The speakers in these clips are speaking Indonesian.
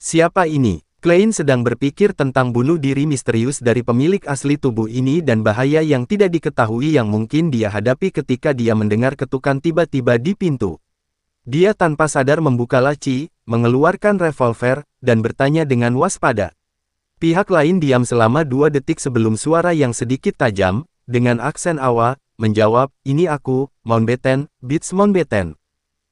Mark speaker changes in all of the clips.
Speaker 1: Siapa ini? Klein sedang berpikir tentang bunuh diri misterius dari pemilik asli tubuh ini dan bahaya yang tidak diketahui yang mungkin dia hadapi ketika dia mendengar ketukan tiba-tiba di pintu. Dia tanpa sadar membuka laci, mengeluarkan revolver, dan bertanya dengan waspada. Pihak lain diam selama 2 detik sebelum suara yang sedikit tajam, dengan aksen Awa, menjawab, "Ini aku, Mountbatten, Beats Mountbatten."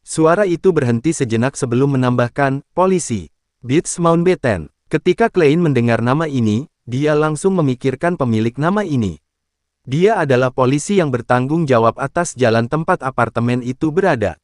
Speaker 1: Suara itu berhenti sejenak sebelum menambahkan, "Polisi. Beats Mountbatten." Ketika Klein mendengar nama ini, dia langsung memikirkan pemilik nama ini. Dia adalah polisi yang bertanggung jawab atas jalan tempat apartemen itu berada.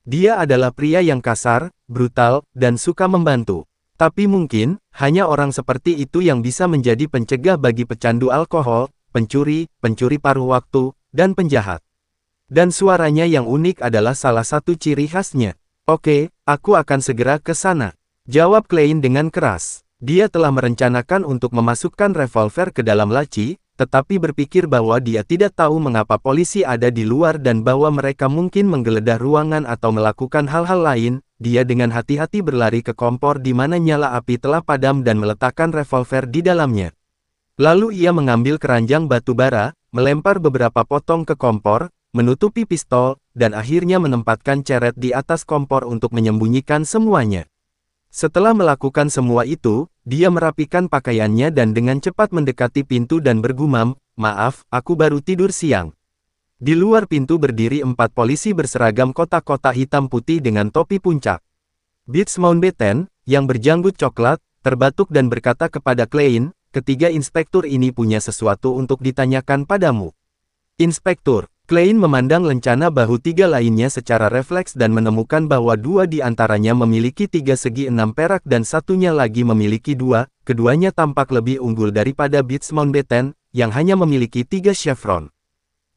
Speaker 1: Dia adalah pria yang kasar, brutal, dan suka membantu. Tapi mungkin, hanya orang seperti itu yang bisa menjadi pencegah bagi pecandu alkohol, pencuri, pencuri paruh waktu, dan penjahat. Dan suaranya yang unik adalah salah satu ciri khasnya. "Oke, aku akan segera ke sana," jawab Klein dengan keras. Dia telah merencanakan untuk memasukkan revolver ke dalam laci, tetapi berpikir bahwa dia tidak tahu mengapa polisi ada di luar dan bahwa mereka mungkin menggeledah ruangan atau melakukan hal-hal lain. Dia dengan hati-hati berlari ke kompor di mana nyala api telah padam dan meletakkan revolver di dalamnya. Lalu ia mengambil keranjang batu bara, melempar beberapa potong ke kompor, menutupi pistol, dan akhirnya menempatkan ceret di atas kompor untuk menyembunyikan semuanya. Setelah melakukan semua itu, dia merapikan pakaiannya dan dengan cepat mendekati pintu dan bergumam, "Maaf, aku baru tidur siang." Di luar pintu berdiri 4 polisi berseragam kotak-kotak hitam putih dengan topi puncak. Beats Mountbatten, yang berjanggut coklat, terbatuk dan berkata kepada Klein, "Ketiga inspektur ini punya sesuatu untuk ditanyakan padamu." "Inspektur." Klein memandang lencana bahu 3 lainnya secara refleks dan menemukan bahwa 2 di antaranya memiliki 3 segi 6 perak dan satunya lagi memiliki 2, keduanya tampak lebih unggul daripada Beats Mountbatten, yang hanya memiliki 3 chevron.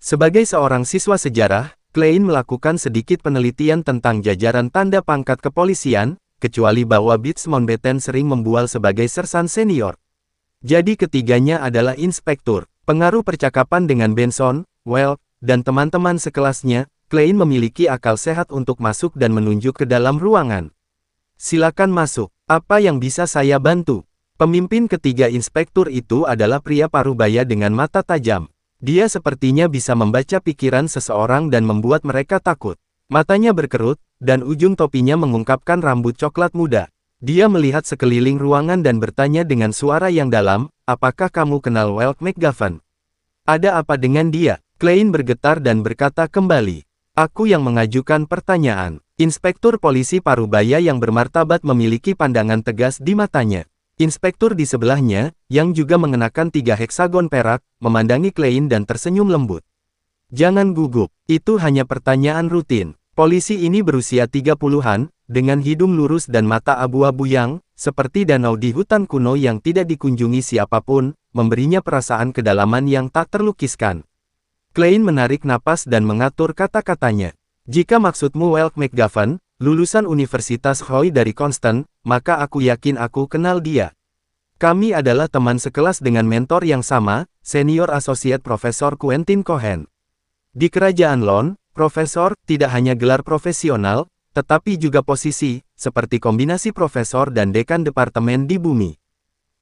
Speaker 1: Sebagai seorang siswa sejarah, Klein melakukan sedikit penelitian tentang jajaran tanda pangkat kepolisian, kecuali bahwa Beats Mountbatten sering membual sebagai sersan senior. Jadi ketiganya adalah inspektur. Pengaruh percakapan dengan Benson, Welk, dan teman-teman sekelasnya, Klein memiliki akal sehat untuk masuk dan menunjuk ke dalam ruangan. "Silakan masuk. Apa yang bisa saya bantu?" Pemimpin ketiga inspektur itu adalah pria parubaya dengan mata tajam. Dia sepertinya bisa membaca pikiran seseorang dan membuat mereka takut. Matanya berkerut, dan ujung topinya mengungkapkan rambut coklat muda. Dia melihat sekeliling ruangan dan bertanya dengan suara yang dalam, "Apakah kamu kenal Welk McGavin? Ada apa dengan dia?" Klein bergetar dan berkata kembali, "Aku yang mengajukan pertanyaan." Inspektur polisi parubaya yang bermartabat memiliki pandangan tegas di matanya. Inspektur di sebelahnya, yang juga mengenakan 3 heksagon perak, memandangi Klein dan tersenyum lembut. "Jangan gugup, itu hanya pertanyaan rutin." Polisi ini berusia 30-an, dengan hidung lurus dan mata abu-abu yang, seperti danau di hutan kuno yang tidak dikunjungi siapapun, memberinya perasaan kedalaman yang tak terlukiskan. Klein menarik napas dan mengatur kata-katanya. "Jika maksudmu Welk McGavin, lulusan Universitas Hoy dari Constant, maka aku yakin aku kenal dia. Kami adalah teman sekelas dengan mentor yang sama, Senior Associate Profesor Quentin Cohen. Di Kerajaan Lon, Profesor tidak hanya gelar profesional, tetapi juga posisi, seperti kombinasi profesor dan dekan departemen di bumi.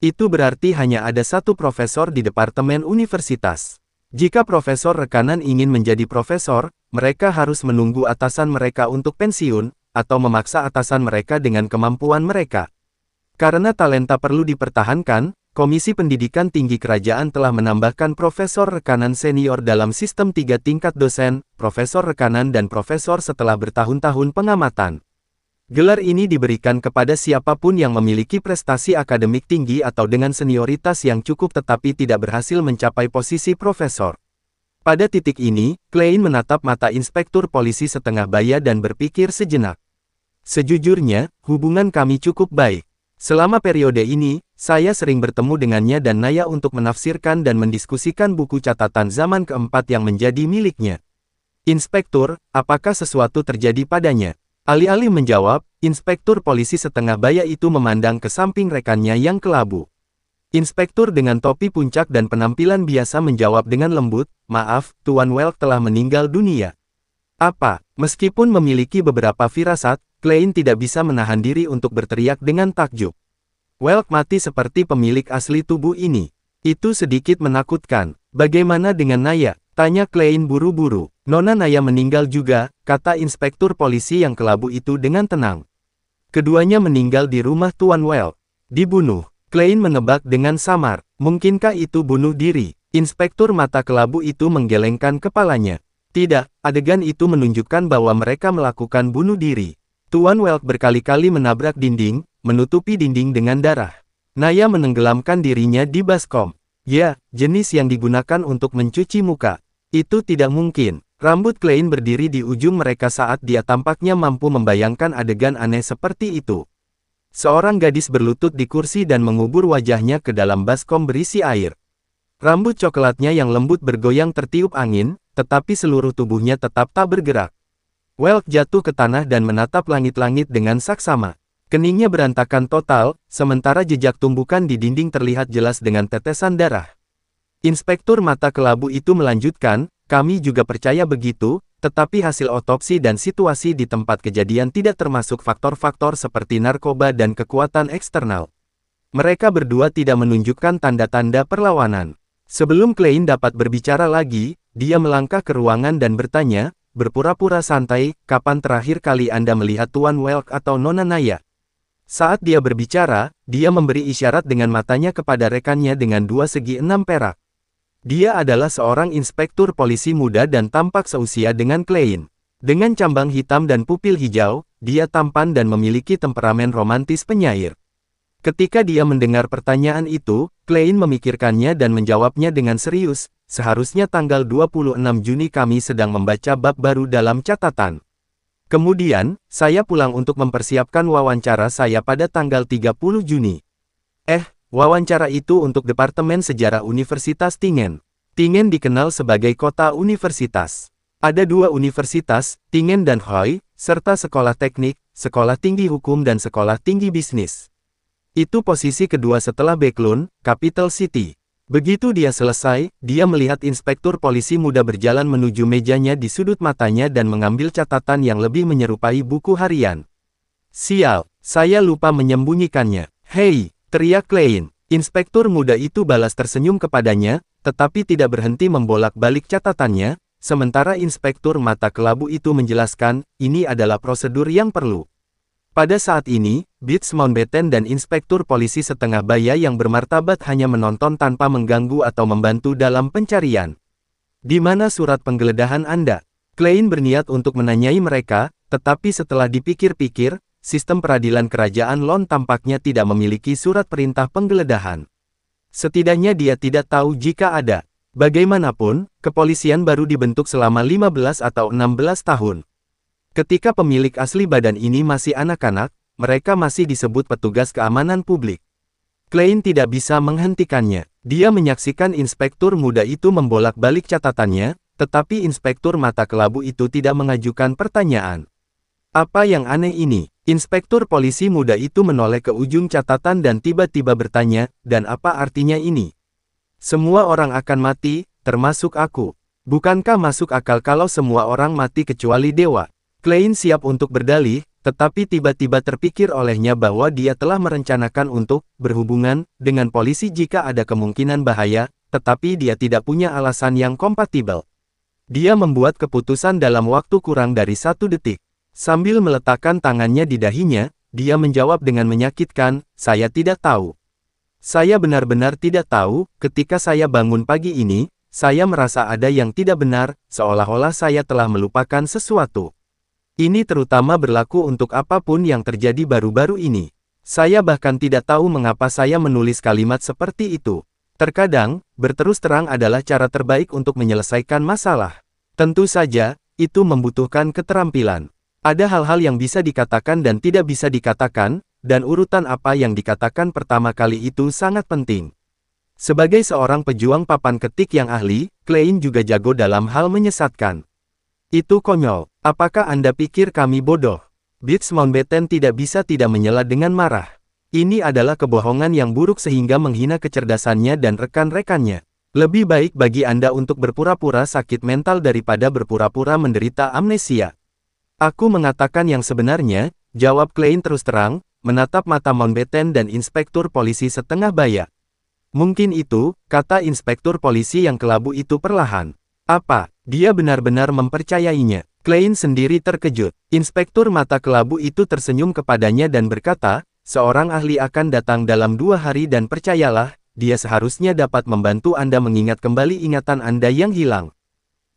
Speaker 1: Itu berarti hanya ada satu profesor di departemen universitas. Jika profesor rekanan ingin menjadi profesor, mereka harus menunggu atasan mereka untuk pensiun, atau memaksa atasan mereka dengan kemampuan mereka. Karena talenta perlu dipertahankan, Komisi Pendidikan Tinggi Kerajaan telah menambahkan profesor rekanan senior dalam sistem 3 tingkat dosen, profesor rekanan dan profesor setelah bertahun-tahun pengamatan. Gelar ini diberikan kepada siapapun yang memiliki prestasi akademik tinggi atau dengan senioritas yang cukup tetapi tidak berhasil mencapai posisi profesor. Pada titik ini, Klein menatap mata inspektur polisi setengah baya dan berpikir sejenak. "Sejujurnya, hubungan kami cukup baik. Selama periode ini, saya sering bertemu dengannya dan Naya untuk menafsirkan dan mendiskusikan buku catatan zaman keempat yang menjadi miliknya." "Inspektur, apakah sesuatu terjadi padanya?" Alih-alih menjawab, inspektur polisi setengah baya itu memandang ke samping rekannya yang kelabu. Inspektur dengan topi puncak dan penampilan biasa menjawab dengan lembut, "Maaf, Tuan Welk telah meninggal dunia." "Apa?" Meskipun memiliki beberapa firasat, Klein tidak bisa menahan diri untuk berteriak dengan takjub. Welk mati seperti pemilik asli tubuh ini. Itu sedikit menakutkan. Bagaimana dengan Naya? Tanya Klein buru-buru. Nona Naya meninggal juga, kata inspektur polisi yang kelabu itu dengan tenang. Keduanya meninggal di rumah Tuan Welk. Dibunuh. Klein menebak dengan samar. Mungkinkah itu bunuh diri? Inspektur mata kelabu itu menggelengkan kepalanya. Tidak, adegan itu menunjukkan bahwa mereka melakukan bunuh diri. Tuan Welk berkali-kali menabrak dinding, menutupi dinding dengan darah. Naya menenggelamkan dirinya di baskom. Ya, jenis yang digunakan untuk mencuci muka. Itu tidak mungkin. Rambut Klein berdiri di ujung mereka saat dia tampaknya mampu membayangkan adegan aneh seperti itu. Seorang gadis berlutut di kursi dan mengubur wajahnya ke dalam baskom berisi air. Rambut coklatnya yang lembut bergoyang tertiup angin, tetapi seluruh tubuhnya tetap tak bergerak. Welk jatuh ke tanah dan menatap langit-langit dengan saksama. Keningnya berantakan total, sementara jejak tumbukan di dinding terlihat jelas dengan tetesan darah. Inspektur mata kelabu itu melanjutkan, kami juga percaya begitu, tetapi hasil otopsi dan situasi di tempat kejadian tidak termasuk faktor-faktor seperti narkoba dan kekuatan eksternal. Mereka berdua tidak menunjukkan tanda-tanda perlawanan. Sebelum Klein dapat berbicara lagi, dia melangkah ke ruangan dan bertanya, berpura-pura santai, kapan terakhir kali Anda melihat Tuan Welk atau Nona Naya? Saat dia berbicara, dia memberi isyarat dengan matanya kepada rekannya dengan 2 segi 6 perak. Dia adalah seorang inspektur polisi muda dan tampak seusia dengan Klein. Dengan cambang hitam dan pupil hijau, dia tampan dan memiliki temperamen romantis penyair. Ketika dia mendengar pertanyaan itu, Klein memikirkannya dan menjawabnya dengan serius, seharusnya tanggal 26 Juni kami sedang membaca bab baru dalam catatan. Kemudian, saya pulang untuk mempersiapkan wawancara saya pada tanggal 30 Juni. Wawancara itu untuk Departemen Sejarah Universitas Tingen. Tingen dikenal sebagai kota universitas. Ada 2 universitas, Tingen dan Hoi, serta sekolah teknik, sekolah tinggi hukum dan sekolah tinggi bisnis. Itu posisi kedua setelah Backlund, Capital City. Begitu dia selesai, dia melihat inspektur polisi muda berjalan menuju mejanya di sudut matanya dan mengambil catatan yang lebih menyerupai buku harian. Sial, saya lupa menyembunyikannya. Hei, teriak Klein. Inspektur muda itu balas tersenyum kepadanya, tetapi tidak berhenti membolak-balik catatannya, sementara inspektur mata kelabu itu menjelaskan, ini adalah prosedur yang perlu. Pada saat ini, Beats Mountbatten dan inspektur polisi setengah baya yang bermartabat hanya menonton tanpa mengganggu atau membantu dalam pencarian. Di mana surat penggeledahan Anda? Klein berniat untuk menanyai mereka, tetapi setelah dipikir-pikir, sistem peradilan kerajaan Lon tampaknya tidak memiliki surat perintah penggeledahan. Setidaknya dia tidak tahu jika ada. Bagaimanapun, kepolisian baru dibentuk selama 15 atau 16 tahun. Ketika pemilik asli badan ini masih anak-anak, mereka masih disebut petugas keamanan publik. Klein tidak bisa menghentikannya. Dia menyaksikan inspektur muda itu membolak-balik catatannya, tetapi inspektur mata kelabu itu tidak mengajukan pertanyaan. Apa yang aneh ini? Inspektur polisi muda itu menoleh ke ujung catatan dan tiba-tiba bertanya, dan apa artinya ini? Semua orang akan mati, termasuk aku. Bukankah masuk akal kalau semua orang mati kecuali dewa? Klein siap untuk berdalih, tetapi tiba-tiba terpikir olehnya bahwa dia telah merencanakan untuk berhubungan dengan polisi jika ada kemungkinan bahaya, tetapi dia tidak punya alasan yang kompatibel. Dia membuat keputusan dalam waktu kurang dari 1 detik. Sambil meletakkan tangannya di dahinya, dia menjawab dengan menyakitkan, saya tidak tahu. Saya benar-benar tidak tahu, ketika saya bangun pagi ini, saya merasa ada yang tidak benar, seolah-olah saya telah melupakan sesuatu. Ini terutama berlaku untuk apapun yang terjadi baru-baru ini. Saya bahkan tidak tahu mengapa saya menulis kalimat seperti itu. Terkadang, berterus terang adalah cara terbaik untuk menyelesaikan masalah. Tentu saja, itu membutuhkan keterampilan. Ada hal-hal yang bisa dikatakan dan tidak bisa dikatakan, dan urutan apa yang dikatakan pertama kali itu sangat penting. Sebagai seorang pejuang papan ketik yang ahli, Klein juga jago dalam hal menyesatkan. Itu konyol. Apakah Anda pikir kami bodoh? Beats Mountbatten tidak bisa tidak menyela dengan marah. Ini adalah kebohongan yang buruk sehingga menghina kecerdasannya dan rekan-rekannya. Lebih baik bagi Anda untuk berpura-pura sakit mental daripada berpura-pura menderita amnesia. Aku mengatakan yang sebenarnya, Jawab Klein terus terang, menatap mata Mountbatten dan inspektur polisi setengah baya. Mungkin itu, kata inspektur polisi yang kelabu itu perlahan. Apa, dia benar-benar mempercayainya? Klein sendiri terkejut. Inspektur mata kelabu itu tersenyum kepadanya dan berkata, seorang ahli akan datang dalam 2 hari dan percayalah, dia seharusnya dapat membantu Anda mengingat kembali ingatan Anda yang hilang.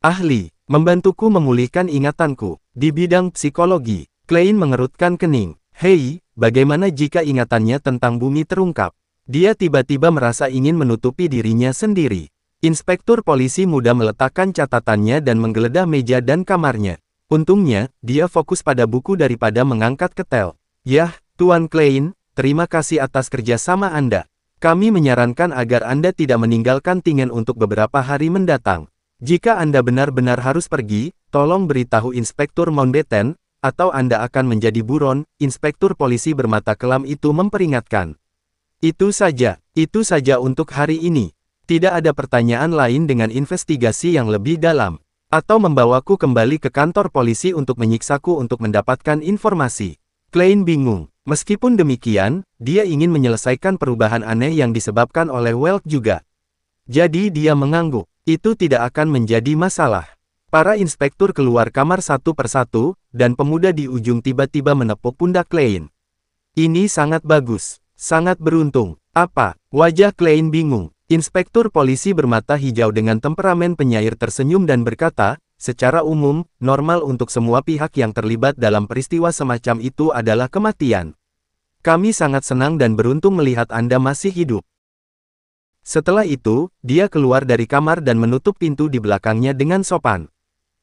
Speaker 1: Ahli, membantuku memulihkan ingatanku. Di bidang psikologi, Klein mengerutkan kening. Hei, bagaimana jika ingatannya tentang bumi terungkap? Dia tiba-tiba merasa ingin menutupi dirinya sendiri. Inspektur polisi muda meletakkan catatannya dan menggeledah meja dan kamarnya. Untungnya, dia fokus pada buku daripada mengangkat ketel. Yah, Tuan Klein, terima kasih atas kerjasama Anda. Kami menyarankan agar Anda tidak meninggalkan Tingen untuk beberapa hari mendatang. Jika Anda benar-benar harus pergi, tolong beritahu Inspektur Mountbatten, atau Anda akan menjadi buron, inspektur polisi bermata kelam itu memperingatkan. Itu saja untuk hari ini. Tidak ada pertanyaan lain dengan investigasi yang lebih dalam. Atau membawaku kembali ke kantor polisi untuk menyiksaku untuk mendapatkan informasi. Klein bingung. Meskipun demikian, dia ingin menyelesaikan perubahan aneh yang disebabkan oleh Weld juga. Jadi dia mengangguk. Itu tidak akan menjadi masalah. Para inspektur keluar kamar satu persatu, dan pemuda di ujung tiba-tiba menepuk pundak Klein. Ini sangat bagus, sangat beruntung. Apa? Wajah Klein bingung. Inspektur polisi bermata hijau dengan temperamen penyair tersenyum dan berkata, secara umum, normal untuk semua pihak yang terlibat dalam peristiwa semacam itu adalah kematian. Kami sangat senang dan beruntung melihat Anda masih hidup. Setelah itu, dia keluar dari kamar dan menutup pintu di belakangnya dengan sopan.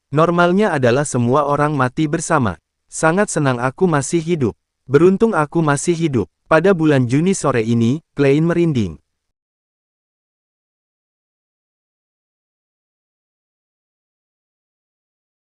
Speaker 1: Normalnya adalah semua orang mati bersama. Sangat senang aku masih hidup. Beruntung aku masih hidup. Pada bulan Juni sore ini, Klein merinding.